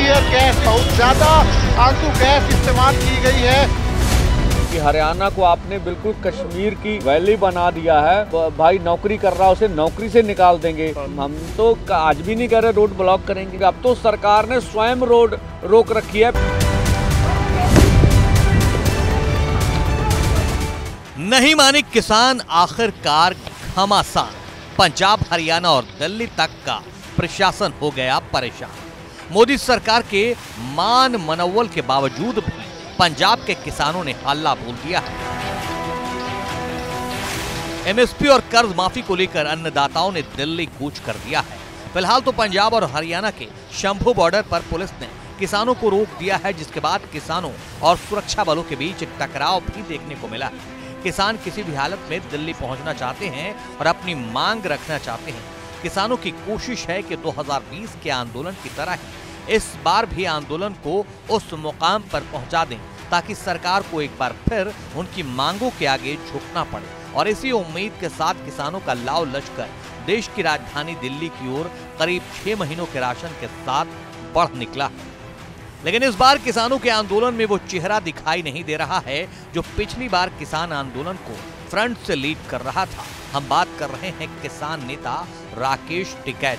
Tear gas, बहुत ज्यादा आंसू गैस इस्तेमाल की गई है। कि हरियाणा को आपने बिल्कुल कश्मीर की वैली बना दिया है। भाई नौकरी कर रहा है उसे नौकरी से निकाल देंगे। हम तो आज भी नहीं कह रहे रोड ब्लॉक करेंगे, अब तो सरकार ने स्वयं रोड रोक रखी है। नहीं माने किसान, आखिरकार घमासान। पंजाब, हरियाणा और दिल्ली तक का प्रशासन हो गया परेशान। मोदी सरकार के मान मनोबल के बावजूद भी पंजाब के किसानों ने हल्ला बोल दिया है। एमएसपी और कर्ज माफी को लेकर अन्नदाताओं ने दिल्ली कूच कर दिया है। फिलहाल तो पंजाब और हरियाणा के शंभू बॉर्डर पर पुलिस ने किसानों को रोक दिया है, जिसके बाद किसानों और सुरक्षा बलों के बीच एक टकराव भी देखने को मिला है। किसान किसी भी हालत में दिल्ली पहुंचना चाहते हैं और अपनी मांग रखना चाहते हैं। किसानों की कोशिश है कि 2020 के आंदोलन की तरह ही इस बार भी आंदोलन को उस मुकाम पर पहुंचा दें ताकि सरकार को एक बार फिर उनकी मांगों के आगे झुकना पड़े। और इसी उम्मीद के साथ किसानों का लाव लश्कर देश की राजधानी दिल्ली की ओर करीब 6 महीनों के राशन के साथ बढ़ निकला है। लेकिन इस बार किसानों के आंदोलन में वो चेहरा दिखाई नहीं दे रहा है जो पिछली बार किसान आंदोलन को फ्रंट से लीड कर रहा था। हम बात कर रहे हैं किसान नेता राकेश टिकैत।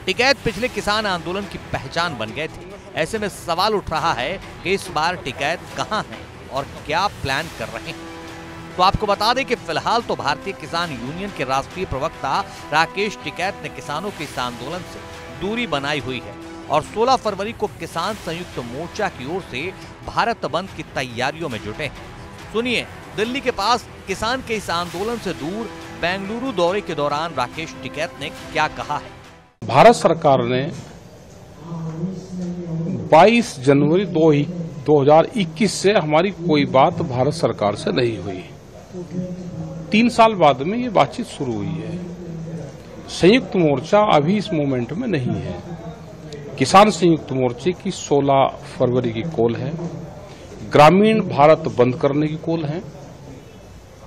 टिकैत पिछले किसान आंदोलन की पहचान बन गए थे। ऐसे में सवाल उठ रहा है कि इस बार टिकैत कहां हैं और क्या प्लान कर रहे हैं। तो आपको बता दें कि फिलहाल तो भारतीय किसान यूनियन के राष्ट्रीय प्रवक्ता राकेश टिकैत ने किसानों के इस आंदोलन से दूरी बनाई हुई है और 16 फरवरी को किसान संयुक्त मोर्चा की ओर से भारत बंद की तैयारियों में जुटे हैं। सुनिए दिल्ली के पास किसान के इस आंदोलन से दूर बेंगलुरु दौरे के दौरान राकेश टिकैत ने क्या कहा है। भारत सरकार ने 22 जनवरी 2021 से हमारी कोई बात भारत सरकार से नहीं हुई। 3 साल बाद में ये बातचीत शुरू हुई है। संयुक्त मोर्चा अभी इस मोमेंट में नहीं है। किसान संयुक्त मोर्चे की 16 फरवरी की कॉल है। ग्रामीण भारत बंद करने की कॉल है।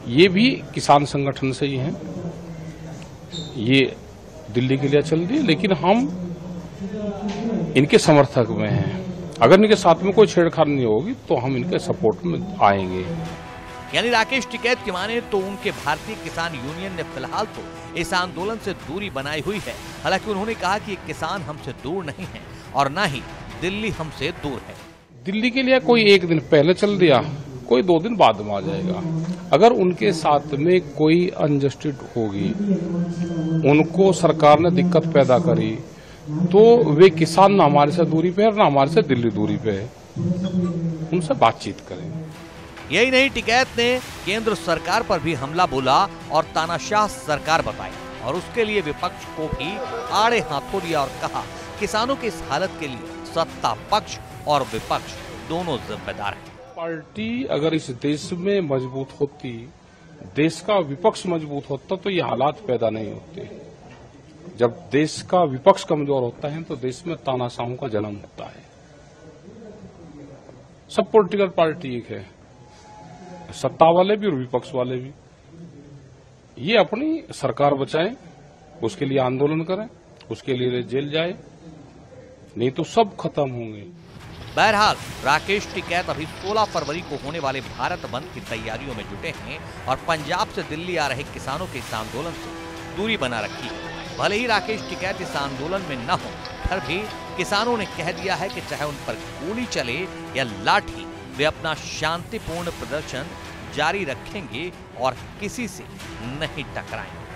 ये भी किसान संगठन से ही है। ये दिल्ली के लिए चल रही है, लेकिन हम इनके समर्थक में हैं। अगर इनके साथ में कोई छेड़छाड़ नहीं होगी तो हम इनके सपोर्ट में आएंगे। यानी राकेश टिकैत की माने तो उनके भारतीय किसान यूनियन ने फिलहाल तो इस आंदोलन से दूरी बनाई हुई है। हालांकि उन्होंने कहा कि किसान हमसे दूर नहीं है और न ही दिल्ली हमसे दूर है। दिल्ली के लिए कोई एक दिन पहले चल दिया, कोई 2 दिन बाद में आ जाएगा। अगर उनके साथ में कोई अनजस्टिस होगी, उनको सरकार ने दिक्कत पैदा करी, तो वे किसान ना हमारे से दूरी पे है ना हमारे से दिल्ली दूरी पे है। उनसे बातचीत करें। यही नहीं, टिकैत ने केंद्र सरकार पर भी हमला बोला और तानाशाह सरकार बताई और उसके लिए विपक्ष को भी आड़े हाथों लिया और कहा किसानों की इस हालत के लिए सत्ता पक्ष और विपक्ष दोनों जिम्मेदार हैं। पार्टी अगर इस देश में मजबूत होती, देश का विपक्ष मजबूत होता तो ये हालात पैदा नहीं होते। जब देश का विपक्ष कमजोर होता है तो देश में तानाशाहों का जन्म होता है। सब पॉलिटिकल पार्टी एक है, सत्ता वाले भी और विपक्ष वाले भी। ये अपनी सरकार बचाएं, उसके लिए आंदोलन करें, उसके लिए जेल जाए, नहीं तो सब खत्म होंगे। बहरहाल राकेश टिकैत अभी 16 फरवरी को होने वाले भारत बंद की तैयारियों में जुटे हैं और पंजाब से दिल्ली आ रहे किसानों के इस आंदोलन से दूरी बना रखी है। भले ही राकेश टिकैत इस आंदोलन में न हो, फिर भी किसानों ने कह दिया है कि चाहे उन पर गोली चले या लाठी, वे अपना शांतिपूर्ण प्रदर्शन जारी रखेंगे और किसी से नहीं टकराएंगे।